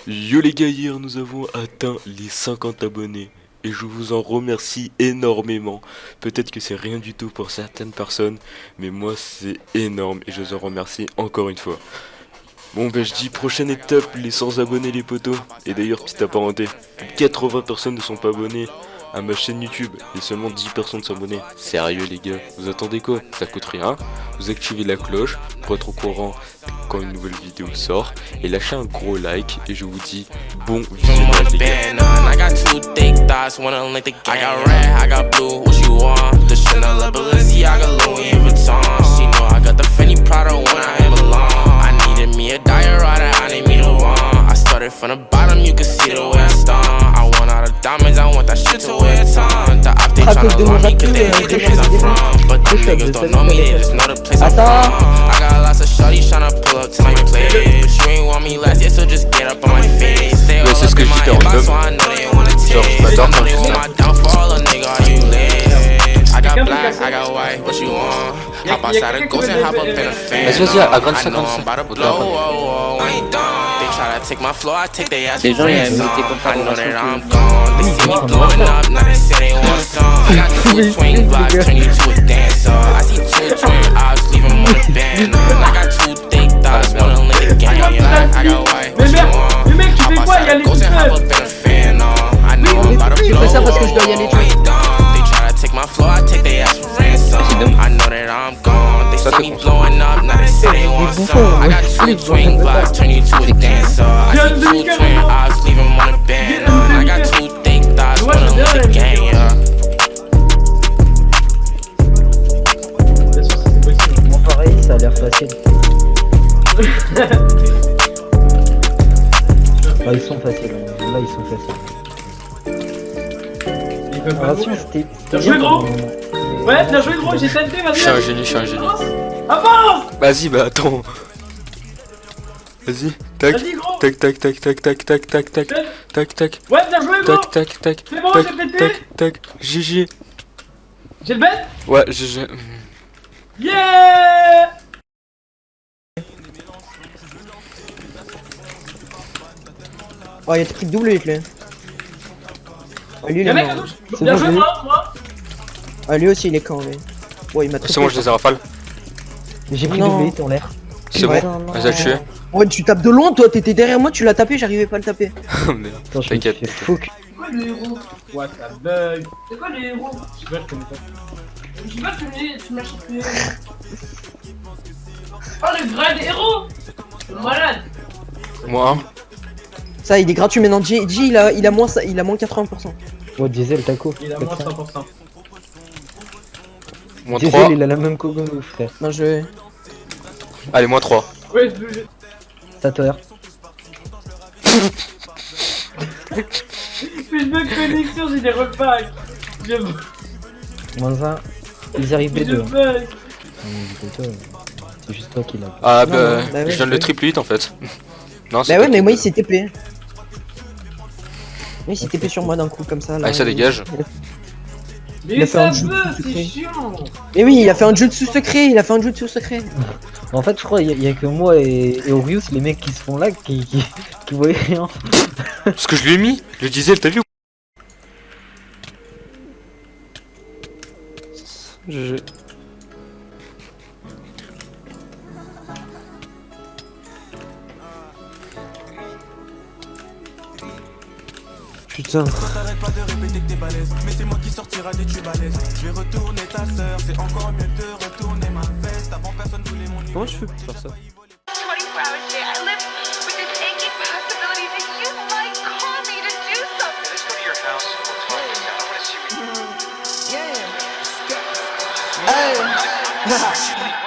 Yo les gars, hier nous avons atteint les 50 abonnés et je vous en remercie énormément. Peut-être que c'est rien du tout pour certaines personnes, mais moi c'est énorme et je vous en remercie encore une fois. Bon ben je dis prochaine étape, les 100 abonnés les potos. Et d'ailleurs petite apparenté, plus de 80 personnes ne sont pas abonnées à ma chaîne YouTube et seulement 10 personnes sont abonnées. Sérieux les gars, vous attendez quoi? Ça coûte rien, vous activez la cloche pour être au courant quand une nouvelle vidéo sort et lâchez un gros like et je vous dis bon visionnage les From the bottom, you can see the way I stomp. I want all the diamonds, I want that shit to wear a ton. The op, they tryna love me cause they hate the place I'm from. But them niggas don't know me, they just know the place I'm from. I got lots of shorties tryna pull up to my place. You ain't want me last year, so just get up on my face. Stay all up in my inbox, so I know they wanna taste. I know they want my downfall, a nigga, are you lit? I got black, I got white, what you want? Hop outside a ghost and hop up in a fan. I know I'm about to blow, I ain't done. Take my floor, I take their ass for ransom. I know that I'm gone. They see me blowing up, now they say they want some. I got two twin blocks, turn you to a dancer. I see two twin eyes, leave them on the band. I got two thick thighs, wanna lay the gang. I got white, what you want? Hop outside the ghost and hop up in a fan. I know I'm about to blow. They try to take my floor, I take their ass for ransom. I know that I'm gone. They see me blowing up, now they say they want some. I got two twin blocks, turn you to a dancer. I see two twin eyes, leave them on the band. I got two thick thighs, wanna let the gang, Moi pareil, ça a l'air facile. Ah, ils sont faciles, là ils sont faciles. Ah si, c'était Bien joué gros. Ouais, bien joué gros, j'ai tenté, vas-y. Je suis un génie, je suis un génie. Avance. Vas-y bah attends. Vas-y, tac, Vas-y gros. tac, tac, tac, tac, tac, tac, tac, tac, tac, tac, Ouais, bien joué gros. tac, tac, tac, C'est bon, tac, j'ai pété. tac, tac, GG. J'ai le bête. Ouais, GG. Yeah. Oh, il a pris double là. Ah, lui il Y'a est mec à mort. touche. C'est Bien bon, joué lui. moi. Ah, lui aussi il est quand lui. Ouais, il m'a C'est bon, je les ai rafales. J'ai pris Non. double hit en l'air. C'est Ouais. bon, vas-y, tué. Ouais, tu tapes de loin, toi t'étais derrière moi, tu l'as tapé, j'arrivais pas à le taper. Oh merde, Attends, je me suis t'inquiète. fait fouc. C'est quoi le héros? Ouais, ça bug. C'est quoi le héros? Je sais pas, je connais pas. Je sais pas, tu m'achètes les héros. Oh, le grade héros. C'est malade. Moi, hein. Ça, il est gratuit maintenant. G, il a moins 80%. Oh, Diesel, taco. Il a moins 100%. Moins Diesel, 3. il a la même que nous, frère. Non, je. Allez, moins 3. Ouais, je bouge. Stateur. Mais je veux connexion, j'ai des repacks. Je Moins 1. Ils arrivent les deux. bug. C'est juste toi qui l'as. Ah Non, bah, non, bah ouais, je donne le triple hit en fait. Non, Bah c'est ouais, pas mais qui- moi il s'est TP. Oui, il s'est TP sur moi d'un coup comme ça. Là, Allez, ça dégage. Il a Mais fait un ça jeu veut, de c'est secret. chiant. Mais oui, il a fait un jutsu secret. Il a fait un jutsu secret. En fait, je crois qu'il y a que moi et Orius, les mecs qui se font là, qui voyaient rien. Parce que je lui ai mis, je disais, t'as vu? GG. Putain. T'arrêtes pas de répéter que t'es balèze, mais c'est moi qui sortira des tubes balèzes. Je vais retourner ta sœur, c'est encore mieux de retourner ma veste. Avant personne voulait mon Comment je fais pour faire ça? 24 hours a day, I live with this aching possibility that you might call me to do something. Let's go to your house. We'll talk this out. I want to see what you do. Yeah. Hey.